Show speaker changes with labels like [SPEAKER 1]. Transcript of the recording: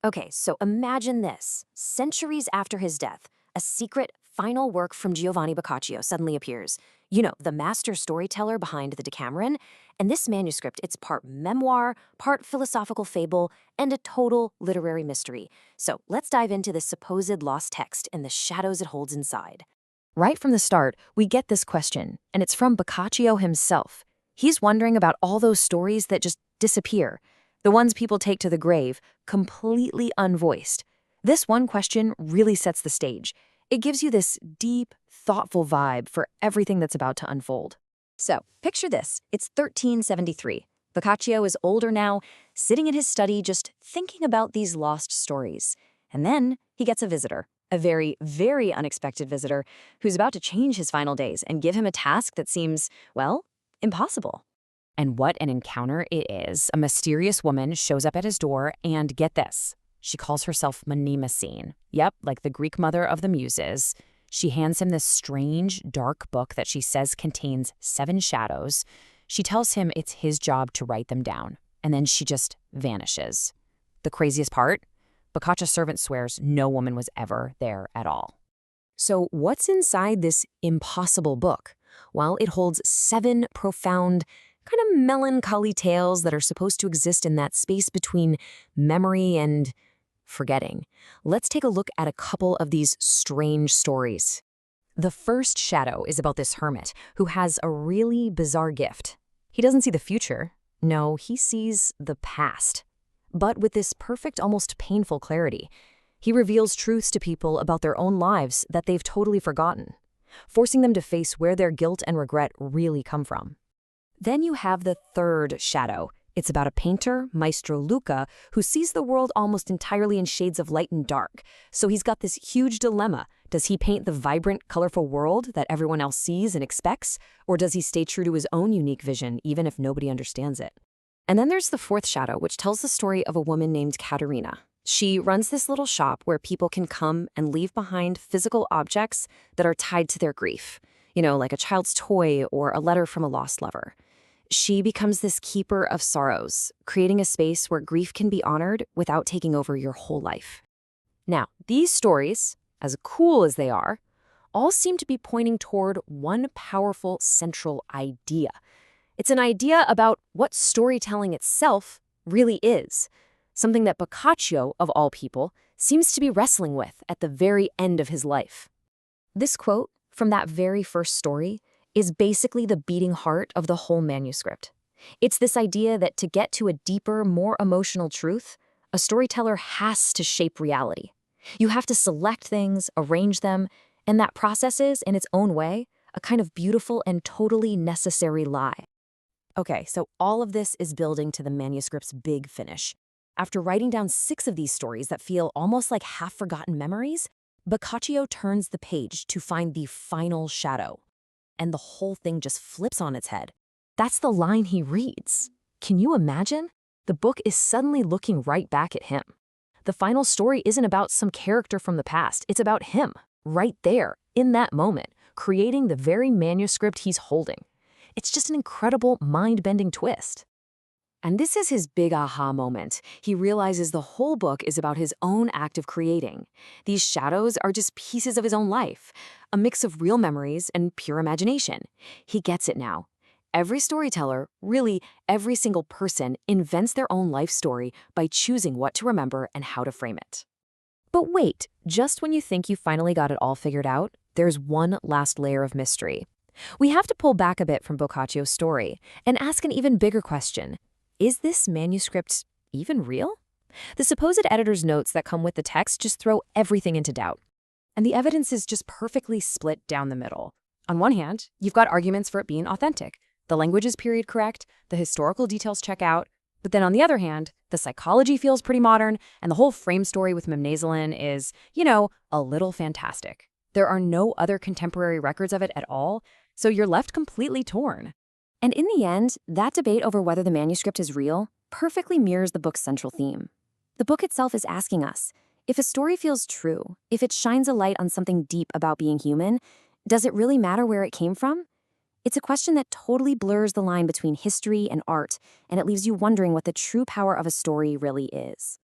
[SPEAKER 1] Okay, so imagine this. Centuries after his death, a secret final work from Giovanni Boccaccio suddenly appears. You know, the master storyteller behind the Decameron. And this manuscript, it's part memoir, part philosophical fable, and a total literary mystery. So let's dive into this supposed lost text and the shadows it holds inside. Right from the start, we get this question, and it's from Boccaccio himself. He's wondering about all those stories that just disappear, the ones people take to the grave, completely unvoiced. This one question really sets the stage. It gives you this deep, thoughtful vibe for everything that's about to unfold. So, picture this. It's 1373. Boccaccio is older now, sitting in his study just thinking about these lost stories. And then he gets a visitor, a very, very unexpected visitor who's about to change his final days and give him a task that seems, well, impossible. And what an encounter it is. A mysterious woman shows up at his door and, get this, she calls herself Mnemosyne. Yep, like the Greek mother of the muses. She hands him this strange, dark book that she says contains 7 shadows. She tells him it's his job to write them down, and then she just vanishes. The craziest part? Boccaccio's servant swears no woman was ever there at all. So what's inside this impossible book? Well, it holds 7 profound, kind of melancholy tales that are supposed to exist in that space between memory and forgetting. Let's take a look at a couple of these strange stories. The first shadow is about this hermit who has a really bizarre gift. He doesn't see the future. No, he sees the past. But with this perfect, almost painful clarity, he reveals truths to people about their own lives that they've totally forgotten, forcing them to face where their guilt and regret really come from. Then you have the third shadow. It's about a painter, Maestro Luca, who sees the world almost entirely in shades of light and dark. So he's got this huge dilemma. Does he paint the vibrant, colorful world that everyone else sees and expects? Or does he stay true to his own unique vision, even if nobody understands it? And then there's the fourth shadow, which tells the story of a woman named Caterina. She runs this little shop where people can come and leave behind physical objects that are tied to their grief. You know, like a child's toy or a letter from a lost lover. She becomes this keeper of sorrows, creating a space where grief can be honored without taking over your whole life. Now, these stories, as cool as they are, all seem to be pointing toward one powerful central idea. It's an idea about what storytelling itself really is, something that Boccaccio, of all people, seems to be wrestling with at the very end of his life. This quote from that very first story is basically the beating heart of the whole manuscript. It's this idea that to get to a deeper, more emotional truth, a storyteller has to shape reality. You have to select things, arrange them, and that process is, in its own way, a kind of beautiful and totally necessary lie. Okay, so all of this is building to the manuscript's big finish. After writing down 6 of these stories that feel almost like half-forgotten memories, Boccaccio turns the page to find the final shadow. And the whole thing just flips on its head. That's the line he reads. Can you imagine? The book is suddenly looking right back at him. The final story isn't about some character from the past. It's about him, right there, in that moment, creating the very manuscript he's holding. It's just an incredible, mind-bending twist. And this is his big aha moment. He realizes the whole book is about his own act of creating. These shadows are just pieces of his own life, a mix of real memories and pure imagination. He gets it now. Every storyteller, really every single person, invents their own life story by choosing what to remember and how to frame it. But wait, just when you think you finally got it all figured out, there's one last layer of mystery. We have to pull back a bit from Boccaccio's story and ask an even bigger question. Is this manuscript even real? The supposed editor's notes that come with the text just throw everything into doubt. And the evidence is just perfectly split down the middle. On one hand, you've got arguments for it being authentic. The language is period correct, the historical details check out. But then on the other hand, the psychology feels pretty modern, and the whole frame story with Mnemosyne is, a little fantastic. There are no other contemporary records of it at all, so you're left completely torn. And in the end, that debate over whether the manuscript is real perfectly mirrors the book's central theme. The book itself is asking us, if a story feels true, if it shines a light on something deep about being human, does it really matter where it came from? It's a question that totally blurs the line between history and art, and it leaves you wondering what the true power of a story really is.